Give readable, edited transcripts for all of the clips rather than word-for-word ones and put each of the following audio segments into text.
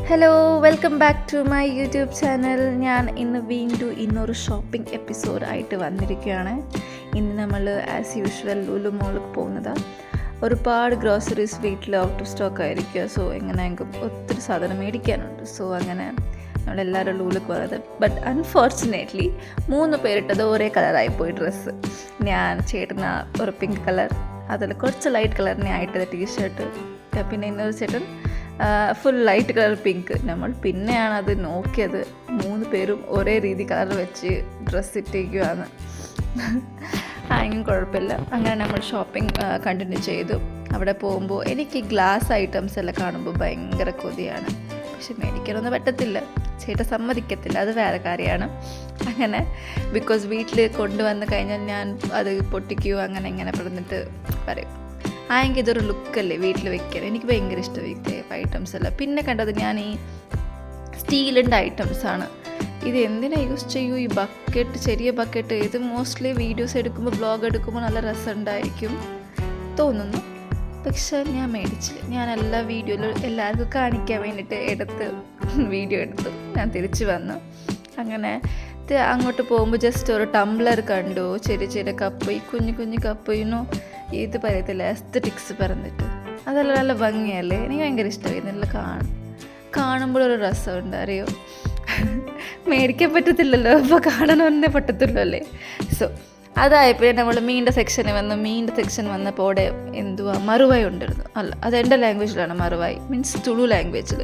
Hello, welcome back to my YouTube channel. ഞാൻ വീണ്ടും ഇന്നൊരു ഷോപ്പിംഗ് എപ്പിസോഡായിട്ട് വന്നിരിക്കുകയാണ്. ഇന്ന് നമ്മൾ ആസ് യൂഷ്വൽ ലുലു മോളിൽ പോകുന്നതാണ്. ഒരുപാട് ഗ്രോസറീസ് വീട്ടിൽ ഔട്ട് ഓഫ് സ്റ്റോക്ക് ആയിരിക്കുക. സോ എങ്ങനെയെങ്കിലും ഒത്തിരി സാധനം മേടിക്കാനുണ്ട്. സോ അങ്ങനെ നമ്മളെല്ലാവരും ലുലുക്ക് പോകുന്നത്. ബട്ട് അൺഫോർച്ചുനേറ്റ്ലി 3 പേരിട്ടത് ഒരേ കളറായിപ്പോയി ഡ്രസ്സ്. ഞാൻ ചേട്ടന് ഒരു പിങ്ക് കളർ, അതിൽ കുറച്ച് ലൈറ്റ് കളറിനെ ആയിട്ടത് ടീഷർട്ട്, പിന്നെ ഇന്നൊരു ചേട്ടൻ ഫുൾ ലൈറ്റ് കളർ പിങ്ക്. നമ്മൾ പിന്നെയാണ് അത് നോക്കിയത്, 3 പേരും ഒരേ രീതി കളർ വെച്ച് ഡ്രസ്സ് ഇട്ടേക്കുവാണ്. ആയെങ്കിലും കുഴപ്പമില്ല. അങ്ങനെ നമ്മൾ ഷോപ്പിംഗ് കണ്ടിന്യൂ ചെയ്തു. അവിടെ പോകുമ്പോൾ എനിക്ക് ഗ്ലാസ് ഐറ്റംസ് എല്ലാം കാണുമ്പോൾ ഭയങ്കര കൊതിയാണ്. പക്ഷെ മേടിക്കാനൊന്നും പറ്റത്തില്ല, ചേട്ടൻ സമ്മതിക്കത്തില്ല, അത് വേറെ കാര്യമാണ്. അങ്ങനെ ബിക്കോസ് വീട്ടിൽ കൊണ്ടുവന്ന് കഴിഞ്ഞാൽ ഞാൻ അത് പൊട്ടിക്കുകയോ അങ്ങനെ ഇങ്ങനെ പറഞ്ഞിട്ട് പറയും. ആയെങ്കിൽ ഇതൊരു ലുക്കല്ലേ വീട്ടിൽ വെക്കാൻ. എനിക്ക് ഭയങ്കര ഇഷ്ടമായി ടൈപ്പ് ഐറ്റംസ് എല്ലാം. പിന്നെ കണ്ടത് ഞാൻ ഈ സ്റ്റീലിൻ്റെ ഐറ്റംസാണ്. ഇത് എന്തിനാ യൂസ് ചെയ്യൂ? ഈ ബക്കറ്റ്, ചെറിയ ബക്കറ്റ്. ഇത് മോസ്റ്റ്ലി വീഡിയോസ് എടുക്കുമ്പോൾ, വ്ളോഗ് എടുക്കുമ്പോൾ നല്ല രസമുണ്ടായിരിക്കും തോന്നുന്നു. പക്ഷെ ഞാൻ മേടിച്ചില്ല. ഞാൻ എല്ലാ വീഡിയോയിലും എല്ലാവർക്കും കാണിക്കാൻ വേണ്ടിയിട്ട് വീഡിയോ എടുത്തു. ഞാൻ തിരിച്ച് വന്നു. അങ്ങനെ അങ്ങോട്ട് പോകുമ്പോൾ ജസ്റ്റ് ഒരു ടംബ്ലർ കണ്ടു, ചെറിയ ചെറിയ കപ്പ്, ഈ കുഞ്ഞു കുഞ്ഞു കപ്പ്. ഇത് പറയത്തില്ല, എസ്തറ്റിക്സ് പറഞ്ഞിട്ട് അതെല്ലാം നല്ല ഭംഗിയല്ലേ. എനിക്ക് ഭയങ്കര ഇഷ്ടമായി. നല്ല കാണുമ്പോഴൊരു രസമുണ്ട്, അറിയോ. മേടിക്കാൻ പറ്റത്തില്ലല്ലോ, അപ്പോൾ കാണണമെന്നേ പറ്റത്തില്ലോ അല്ലേ. സോ അതായപ്പോൾ നമ്മൾ മീനിൻ്റെ സെക്ഷൻ വന്നപ്പോൾ അവിടെ മറുവായി ഉണ്ടായിരുന്നു. അല്ല, അത് എൻ്റെ ലാംഗ്വേജിലാണ് മറുവായി, മീൻസ് തുളു ലാംഗ്വേജിൽ.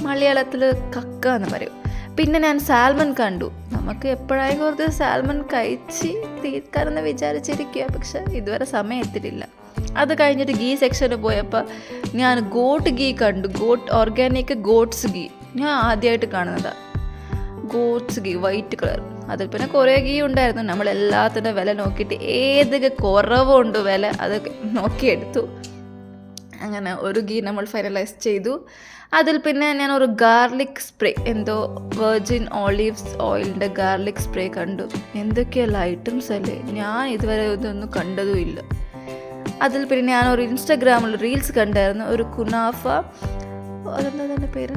മലയാളത്തിൽ കക്ക എന്ന് പറയും. പിന്നെ ഞാൻ സാൽമൺ കണ്ടു. നമുക്ക് എപ്പോഴായും കുറച്ച് സാൽമൺ കഴിച്ച് തീർക്കാമെന്ന് വിചാരിച്ചിരിക്കുക, പക്ഷെ ഇതുവരെ സമയം എത്തിയിട്ടില്ല. അത് കഴിഞ്ഞിട്ട് ഗീ സെക്ഷന് പോയപ്പോൾ ഞാൻ ഗോട്ട് ഗീ കണ്ടു. ഓർഗാനിക് ഗോട്ട്സ് ഗീ ഞാൻ ആദ്യമായിട്ട് കാണുന്നതാണ്. ഗോട്ട്സ് ഗീ വൈറ്റ് കളർ. അതിൽ പിന്നെ കുറേ ഗീ ഉണ്ടായിരുന്നു. നമ്മളെല്ലാത്തിൻ്റെ വില നോക്കിയിട്ട് ഏതൊക്കെ കുറവുണ്ട് വില അതൊക്കെ നോക്കിയെടുത്തു. അങ്ങനെ ഒരു ഗീ നമ്മൾ ഫൈനലൈസ് ചെയ്തു. അതിൽ പിന്നെ ഞാൻ ഒരു ഗാർലിക് സ്പ്രേ, വെർജിൻ ഓളീവ്സ് ഓയിലിൻ്റെ ഗാർലിക് സ്പ്രേ കണ്ടു. എന്തൊക്കെയല്ല ഐറ്റംസ് അല്ലേ, ഞാൻ ഇതുവരെ ഇതൊന്നും കണ്ടതുമില്ല. അതിൽ പിന്നെ ഞാനൊരു ഇൻസ്റ്റാഗ്രാമിൽ റീൽസ് കണ്ടായിരുന്നു. ഒരു കുനാഫ, അതെന്താ പേര്,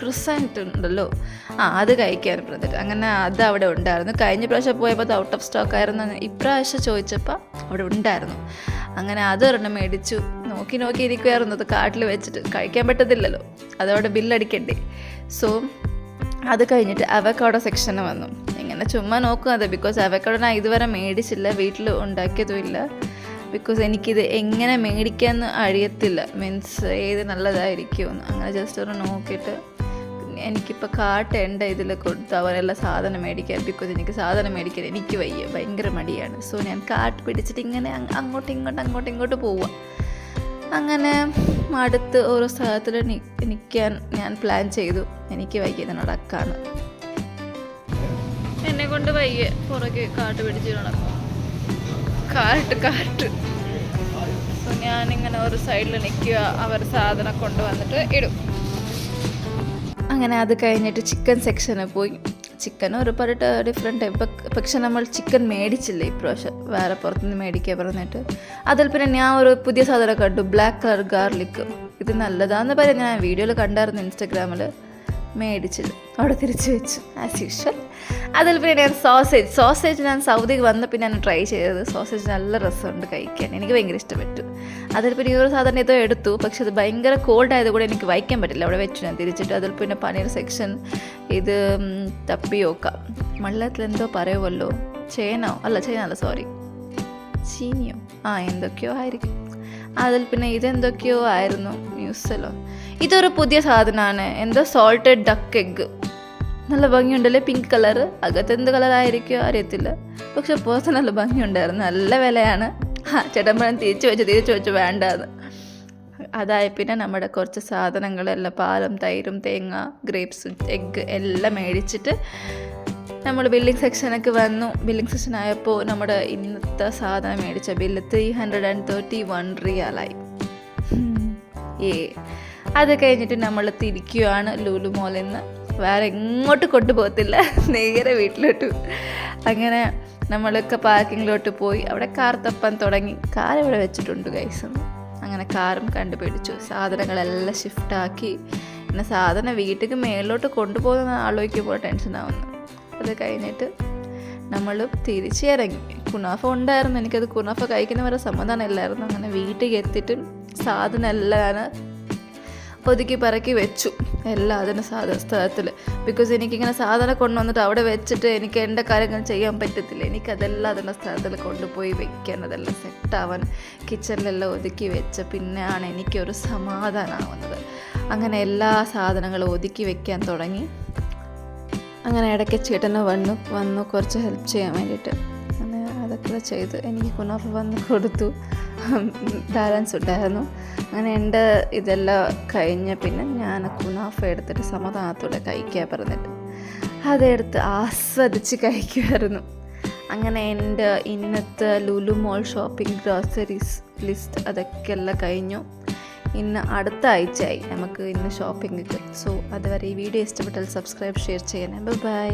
ക്രിസൻറ്റ് ഉണ്ടല്ലോ, അത് കഴിക്കാൻ പറഞ്ഞിട്ട്. അങ്ങനെ അത് അവിടെ ഉണ്ടായിരുന്നു. കഴിഞ്ഞ പ്രാവശ്യം പോയപ്പോൾ അത് ഔട്ട് ഓഫ് സ്റ്റോക്ക് ആയിരുന്നു. ഇപ്രാവശ്യം ചോദിച്ചപ്പോൾ അവിടെ ഉണ്ടായിരുന്നു. അങ്ങനെ അതൊരെണ്ണം മേടിച്ചു. നോക്കി ഇരിക്കുമായിരുന്നു. അത് കാട്ടിൽ വെച്ചിട്ട് കഴിക്കാൻ പറ്റത്തില്ലല്ലോ, അതവിടെ ബില്ലടിക്കണ്ടേ. സോ അത് കഴിഞ്ഞിട്ട് അവക്കാഡോ സെക്ഷന് വന്നു. ഇങ്ങനെ ചുമ്മാ നോക്കുന്നത്, ബിക്കോസ് അവക്കാഡോ ഞാൻ ഇതുവരെ മേടിച്ചില്ല, വീട്ടിൽ ഉണ്ടാക്കിയതുമില്ല. ബിക്കോസ് എനിക്കിത് എങ്ങനെ മേടിക്കാമെന്ന് അറിയത്തില്ല, മീൻസ് ഏത് നല്ലതായിരിക്കുമെന്ന്. അങ്ങനെ ജസ്റ്റ് ഒന്ന് നോക്കിയിട്ട് എനിക്കിപ്പോൾ കാട്ടുണ്ട് ഇതിൽ കൊടുത്ത് അവരെല്ലാം സാധനം മേടിക്കാൻ. ബിക്കോസ് എനിക്ക് സാധനം മേടിക്കാൻ എനിക്ക് വയ്യ, ഭയങ്കര മടിയാണ്. സോ ഞാൻ കാട്ട് പിടിച്ചിട്ട് ഇങ്ങനെ അങ്ങോട്ടും ഇങ്ങോട്ട് പോവുക. അങ്ങനെ അടുത്ത് ഓരോ സ്ഥലത്തിൽ നിൽക്കാൻ ഞാൻ പ്ലാൻ ചെയ്തു. എനിക്ക് വയ്യ നടക്കാണ്, എന്നെ കൊണ്ട് വയ്യ. പുറകെ കാട്ട് പിടിച്ച് നടക്കും, കാട്ട്. സോ ഞാനിങ്ങനെ ഒരു സൈഡിൽ നിൽക്കുക, അവർ സാധനം കൊണ്ടുവന്നിട്ട് ഇടും. അങ്ങനെ അത് കഴിഞ്ഞിട്ട് ചിക്കൻ സെക്ഷന് പോയി. ചിക്കൻ ഒരുപാട് ഡിഫറെൻറ്റ് ടൈപ്പ്. പക്ഷെ നമ്മൾ ചിക്കൻ മേടിച്ചില്ല ഇപ്രാവശ്യം, വേറെ പുറത്തുനിന്ന് മേടിക്കുക പറഞ്ഞിട്ട്. അതിൽ പിന്നെ ഞാൻ ഒരു പുതിയ സാധനം കണ്ടു, ബ്ലാക്ക് കളർ ഗാർലിക്. ഇത് നല്ലതാണെന്ന് പറയാം, ഞാൻ വീഡിയോയിൽ കണ്ടായിരുന്നു ഇൻസ്റ്റാഗ്രാമിൽ. മേടിച്ചില്ല, അവിടെ തിരിച്ചു വെച്ചു ആസ് യൂഷ്വൽ. അതിൽ പിന്നെ ഞാൻ സോസേജ് ഞാൻ സൗദിക്ക് വന്നപ്പോൾ ഞാൻ ട്രൈ ചെയ്തത്. സോസേജ് നല്ല രസമുണ്ട് കഴിക്കാൻ, എനിക്ക് ഭയങ്കര ഇഷ്ടപ്പെട്ടു. അതിൽ പിന്നെ ഈ ഒരു സാധനം ഏതോ എടുത്തു, പക്ഷെ അത് ഭയങ്കര കോൾഡ് ആയതുകൂടെ എനിക്ക് വയ്ക്കാൻ പറ്റില്ല, അവിടെ വെച്ചു ഞാൻ തിരിച്ചിട്ട്. അതിൽ പിന്നെ പനീർ സെക്ഷൻ, ഇത് തപ്പിയോക്ക, മലയാളത്തിൽ എന്തോ പറയുമല്ലോ, ചേനല്ല സോറി, ചീനിയോ എന്തൊക്കെയോ ആയിരിക്കും. അതിൽ പിന്നെ ഇതെന്തൊക്കെയോ ആയിരുന്നു, ന്യൂസല്ലോ. ഇതൊരു പുതിയ സാധനമാണ്, സോൾട്ടഡ് ഡക്ക് എഗ്ഗ്. നല്ല ഭംഗിയുണ്ടല്ലേ, പിങ്ക് കളർ. അകത്ത് എന്ത് കളറായിരിക്കുമോ അറിയത്തില്ല, പക്ഷെ പുറത്ത് നല്ല ഭംഗിയുണ്ടായിരുന്നു. നല്ല വിലയാണ്. ചേട്ടൻ പഴം തിരിച്ചു വെച്ചു വേണ്ടാന്ന്. അതായ പിന്നെ നമ്മുടെ കുറച്ച് സാധനങ്ങളെല്ലാം, പാലും തൈരും തേങ്ങ ഗ്രേപ്സ് എഗ്ഗ് എല്ലാം മേടിച്ചിട്ട് നമ്മൾ ബില്ലിംഗ് സെക്ഷനൊക്കെ വന്നു. ബില്ലിംഗ് സെക്ഷൻ ആയപ്പോൾ നമ്മുടെ ഇന്നത്തെ സാധനം മേടിച്ച ബില്ല് 331 റിയാലായി. അത് കഴിഞ്ഞിട്ട് നമ്മൾ തിരിക്കുകയാണ് ലുലു മോളിൽ നിന്ന്. വേറെ എങ്ങോട്ട് കൊണ്ടുപോകത്തില്ല, നേരെ വീട്ടിലോട്ട്. അങ്ങനെ നമ്മളൊക്കെ പാർക്കിങ്ങിലോട്ട് പോയി. അവിടെ കാർ തപ്പാൻ തുടങ്ങി. കാർ ഇവിടെ വെച്ചിട്ടുണ്ട് ഗൈസ്. അങ്ങനെ കാറും കണ്ടുപിടിച്ചു. സാധനങ്ങളെല്ലാം ഷിഫ്റ്റാക്കി. പിന്നെ സാധനം വീട്ടിലേക്ക് മേളിലോട്ട് കൊണ്ടുപോകുന്ന ആലോചിക്കുമ്പോൾ ടെൻഷനാവുന്നു. അത് കഴിഞ്ഞിട്ട് നമ്മൾ തിരിച്ചിറങ്ങി. കുനാഫ ഉണ്ടായിരുന്നു, എനിക്കത് കുനാഫ കഴിക്കുന്ന വരെ സമാധാനം ഇല്ലായിരുന്നു. അങ്ങനെ വീട്ടിൽ എത്തിയിട്ടും സാധനം എല്ലാം ഒതുക്കി പറക്കി വെച്ചു, എല്ലാം അതിൻ്റെ സ്ഥലത്തിൽ. ബിക്കോസ് എനിക്കിങ്ങനെ സാധനം കൊണ്ടുവന്നിട്ട് അവിടെ വെച്ചിട്ട് എനിക്ക് എൻ്റെ കാര്യങ്ങൾ ചെയ്യാൻ പറ്റത്തില്ല. എനിക്കതെല്ലാം അതിൻ്റെ സ്ഥലത്തിൽ കൊണ്ടുപോയി വെക്കാൻ, അതെല്ലാം സെറ്റാവാൻ കിച്ചണിലെല്ലാം ഒതുക്കി വെച്ച് പിന്നെയാണ് എനിക്കൊരു സമാധാനമാവുന്നത്. അങ്ങനെ എല്ലാ സാധനങ്ങളും ഒതുക്കി വെക്കാൻ തുടങ്ങി. അങ്ങനെ ഇടയ്ക്ക് ചേട്ടന് വന്നു കുറച്ച് ഹെൽപ്പ് ചെയ്യാൻ വേണ്ടിയിട്ട്. അങ്ങനെ അതൊക്കെ ചെയ്ത് എനിക്ക് കുനാഫ വന്ന് കൊടുത്തു. ബാലൻസ് ഉണ്ടായിരുന്നു. അങ്ങനെ എൻ്റെ ഇതെല്ലാം കഴിഞ്ഞ പിന്നെ ഞാൻ കുനാഫ എടുത്തിട്ട് സമാധാനത്തോടെ കഴിക്കാൻ പറഞ്ഞിട്ട് അതെടുത്ത് ആസ്വദിച്ച് കഴിക്കുമായിരുന്നു. അങ്ങനെ എൻ്റെ ഇന്നത്തെ ലുലു മോൾ ഷോപ്പിംഗ് ഗ്രോസറീസ് ലിസ്റ്റ് അതൊക്കെ എല്ലാം കഴിഞ്ഞു. ഇന്ന് അടുത്ത ആഴ്ചയായി നമുക്ക് ഇന്ന് ഷോപ്പിംഗ്. സോ അതുവരെ ഈ വീഡിയോ ഇഷ്ടപ്പെട്ടാൽ സബ്സ്ക്രൈബ്, ഷെയർ ചെയ്യണേ. ബൈ.